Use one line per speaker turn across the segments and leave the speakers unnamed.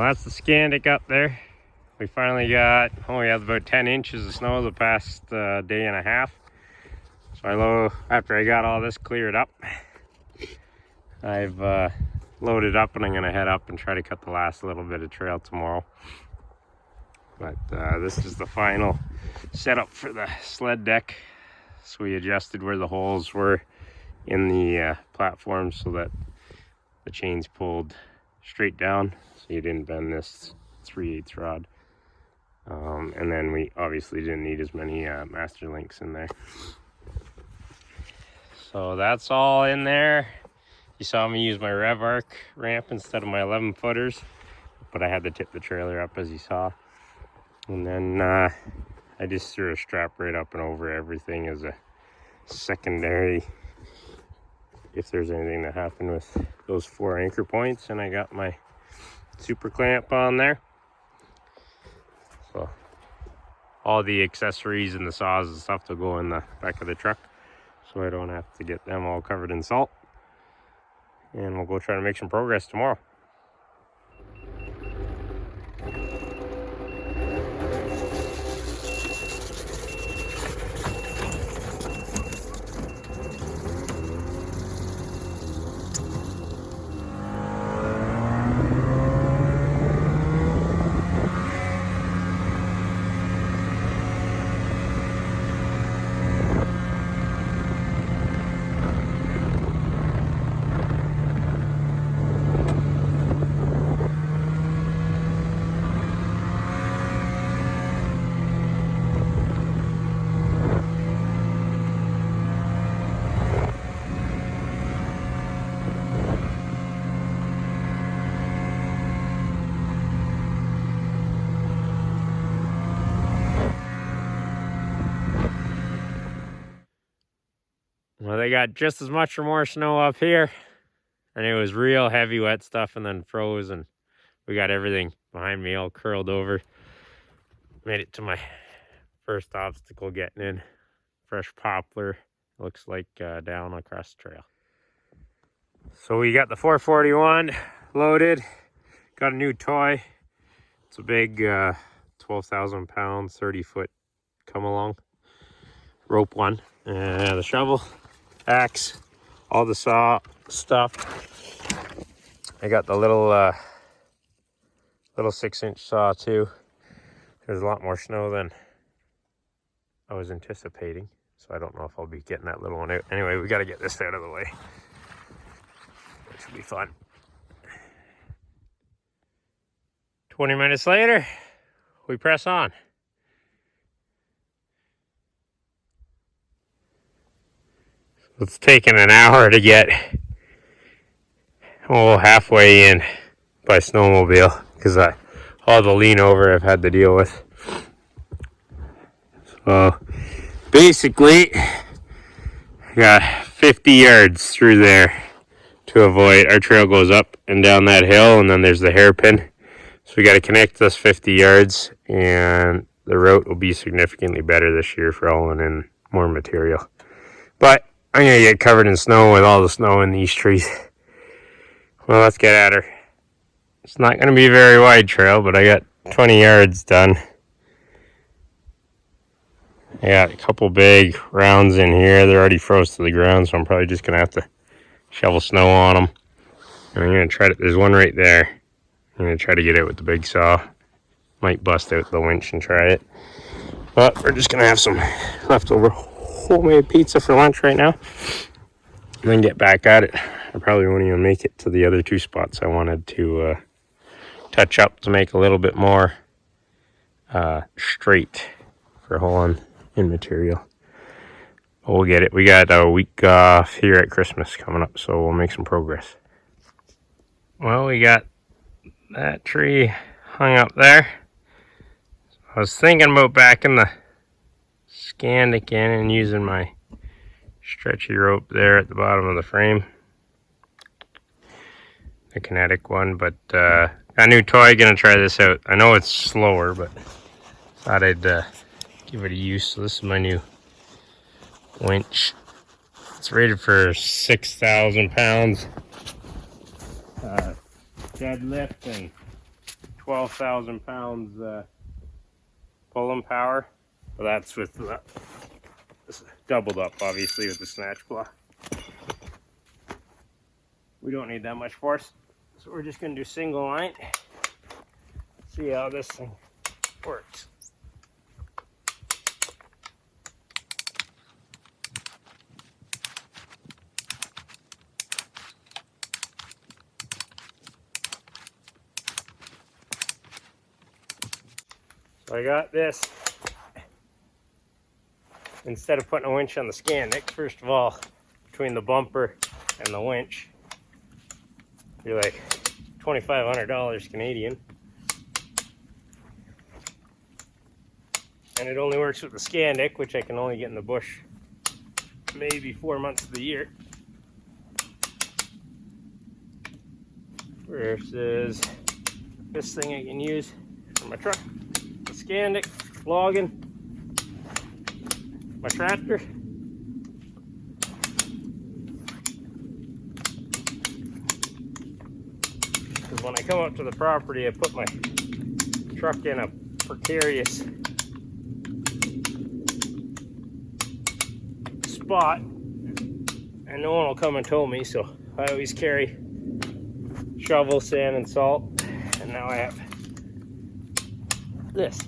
Well, that's the Scandic up there. We finally got, we have about 10 inches of snow the past day and a half. So after I got all this cleared up, I've loaded up and I'm gonna head up and try to cut the last little bit of trail tomorrow. But this is the final setup for the sled deck. So we adjusted where the holes were in the platform so that the chains pulled straight down, so you didn't bend this 3/8 rod. And then we obviously didn't need as many master links in there. So that's all in there. You saw me use my Rev Arc ramp instead of my 11 footers, but I had to tip the trailer up as you saw. And then I just threw a strap right up and over everything as a secondary if there's anything to happen with those 4 anchor points. And I got my super clamp on there. So all the accessories and the saws and stuff will go in the back of the truck, so I don't have to get them all covered in salt. And we'll go try to make some progress tomorrow. Well, they got just as much or more snow up here, and it was real heavy wet stuff and then froze, and we got everything behind me all curled over. Made it to my first obstacle getting in. Fresh poplar, looks like down across the trail. So we got the 441 loaded, got a new toy. It's a big 12,000 pound, 30-foot come along rope one, and the shovel, axe, all the saw stuff. I got the little 6-inch saw too. There's a lot more snow than I was anticipating, so I don't know if I'll be getting that little one out. Anyway, we got to get this out of the way, which will be fun. 20 minutes later, we press on. It's taken an hour to get halfway in by snowmobile because all the lean over I've had to deal with. So basically, I got 50 yards through there to avoid. Our trail goes up and down that hill, and then there's the hairpin. So we got to connect this 50 yards, and the route will be significantly better this year for hauling in more material. But I'm going to get covered in snow with all the snow in these trees. Well, let's get at her. It's not going to be a very wide trail, but I got 20 yards done. I got a couple big rounds in here. They're already froze to the ground, so I'm probably just going to have to shovel snow on them. And I'm going to try to, there's one right there. I'm going to try to get it with the big saw. Might bust out the winch and try it. But we're just going to have some leftover homemade pizza for lunch right now, and then get back at it. I probably won't even make it to the other 2 spots I wanted to touch up to make a little bit more straight for hauling in material. But we'll get it. We got a week off here at Christmas coming up, so we'll make some progress. Well, we got that tree hung up there. So I was thinking about backing the Scandic in and using my stretchy rope there at the bottom of the frame, the kinetic one, but got a new toy, gonna try this out. I know it's slower, but thought I'd give it a use. So this is my new winch. It's rated for 6,000 pounds deadlift and 12,000 pounds pulling power, but that's with doubled up, obviously, with the snatch block. We don't need that much force, so we're just going to do single line. See how this thing works. So I got this. Instead of putting a winch on the Skandic, first of all, between the bumper and the winch, you're like $2,500 Canadian. And it only works with the Skandic, which I can only get in the bush maybe 4 months of the year. Versus this thing I can use for my truck, the Skandic, logging, my tractor. Because when I come up to the property, I put my truck in a precarious spot and no one will come and tow me, so I always carry shovel, sand, and salt. And now I have this.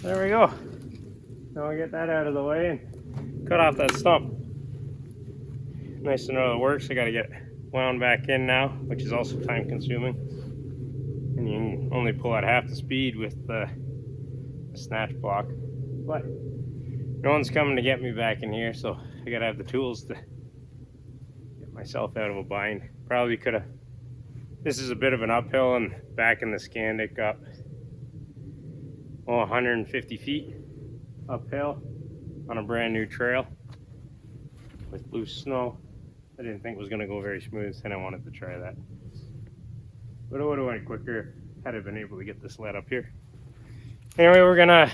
There we go. Now I get that out of the way and cut off that stump. Nice to know it works. I gotta get wound back in now, which is also time consuming. And you can only pull at half the speed with the snatch block. But no one's coming to get me back in here, so I gotta have the tools to get myself out of a bind. Probably could have. This is a bit of an uphill and backing the Skandic up 150 feet uphill on a brand new trail with loose snow. I didn't think it was going to go very smooth, and I wanted to try that. But it would have went quicker had I been able to get this led up here. Anyway, we're gonna,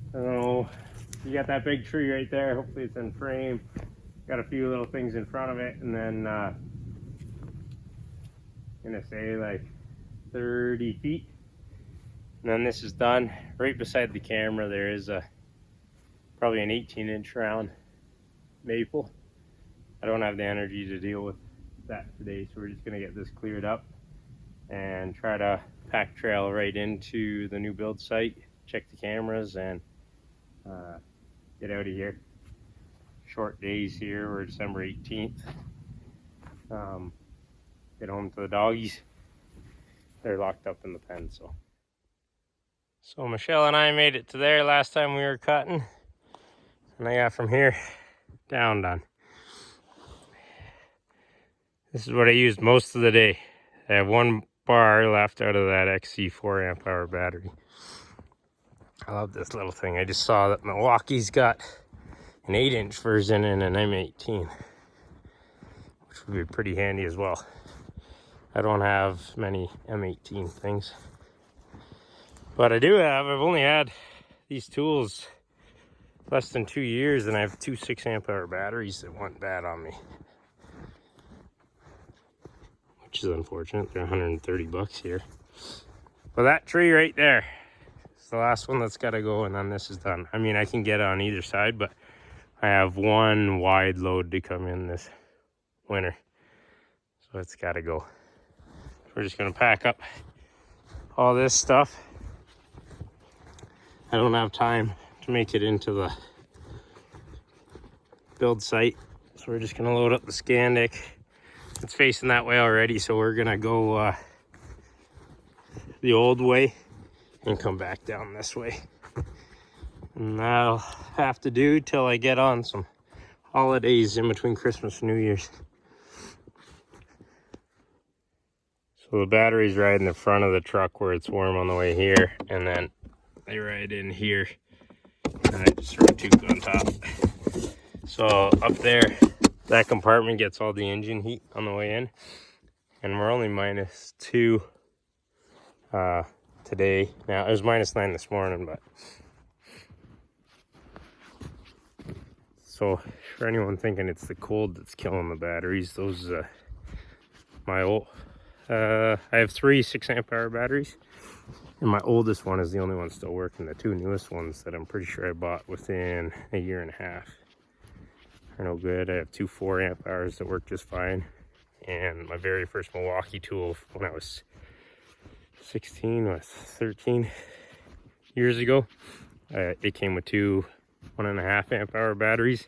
I don't know, you got that big tree right there. Hopefully it's in frame. Got a few little things in front of it, and then gonna say like 30 feet. And then this is done. Right beside the camera there is probably an 18-inch round maple. I don't have the energy to deal with that today, so we're just gonna get this cleared up and try to pack trail right into the new build site, check the cameras, and get out of here. Short days here. We're December 18th. Get home to the doggies. They're locked up in the pen, so Michelle and I made it to there last time we were cutting, and I got from here down done. This is what I used most of the day. I have one bar left out of that XC 4 amp hour battery. I love this little thing. I just saw that Milwaukee's got an 8-inch version and an M18, which would be pretty handy as well. I don't have many M18 things. But I do have, I've only had these tools less than 2 years, and I have two 6-amp hour batteries that went bad on me. Which is unfortunate. They're 130 bucks here. But that tree right there is the last one that's got to go, and then this is done. I mean, I can get it on either side, but I have one wide load to come in this winter. So it's got to go. So we're just going to pack up all this stuff. I don't have time to make it into the build site, so we're just gonna load up the Skandic. It's facing that way already, so we're gonna go the old way and come back down this way. And that'll have to do till I get on some holidays in between Christmas and New Year's. So the batteries ride in the front of the truck where it's warm on the way here, and then they ride in here, and I just throw a tube on top. So up there that compartment gets all the engine heat on the way in. And we're only -2 today. Now, it was -9 this morning, but... So, for anyone thinking it's the cold that's killing the batteries, those, my old... I have 3 6-amp-hour batteries. And my oldest one is the only one still working. The 2 newest ones that I'm pretty sure I bought within a year and a half are no good. I have 2 4-amp-hours that work just fine. And my very first Milwaukee tool when I was 16 was 13 years ago. It came with 2 1.5-amp-hour batteries,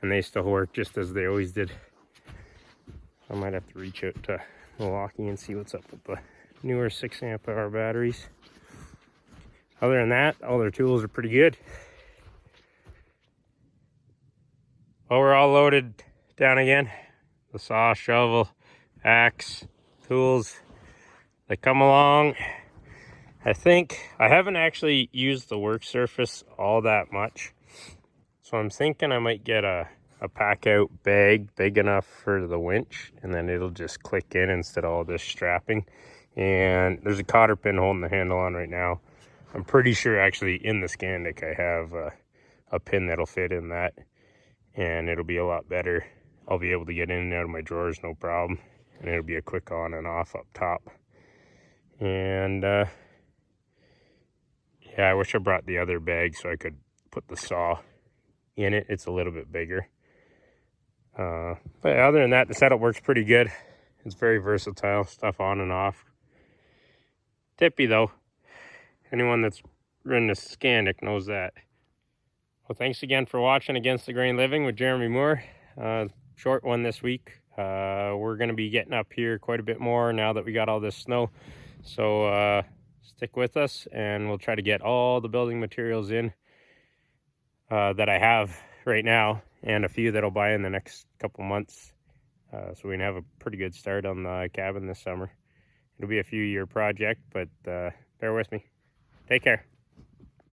and they still work just as they always did. I might have to reach out to Milwaukee and see what's up with the newer 6-amp-hour batteries. Other than that, all their tools are pretty good. Well, we're all loaded down again. The saw, shovel, axe, tools, they come along. I think I haven't actually used the work surface all that much, so I'm thinking I might get a pack out bag big enough for the winch, and then it'll just click in instead of all this strapping. And there's a cotter pin holding the handle on right now. I'm pretty sure actually in the Scandic I have a pin that'll fit in that, and it'll be a lot better. I'll be able to get in and out of my drawers no problem, and it'll be a quick on and off up top. And yeah, I wish I brought the other bag so I could put the saw in it. It's a little bit bigger. But other than that, the setup works pretty good. It's very versatile, stuff on and off. Tippy though. Anyone that's ridden a Scandic knows that. Well, thanks again for watching Against the Grain Living with Jeremy Moore. Short one this week. We're going to be getting up here quite a bit more now that we got all this snow. So stick with us, and we'll try to get all the building materials in that I have right now, and a few that I'll buy in the next couple months. So we can have a pretty good start on the cabin this summer. It'll be a few-year project, but bear with me. Take care.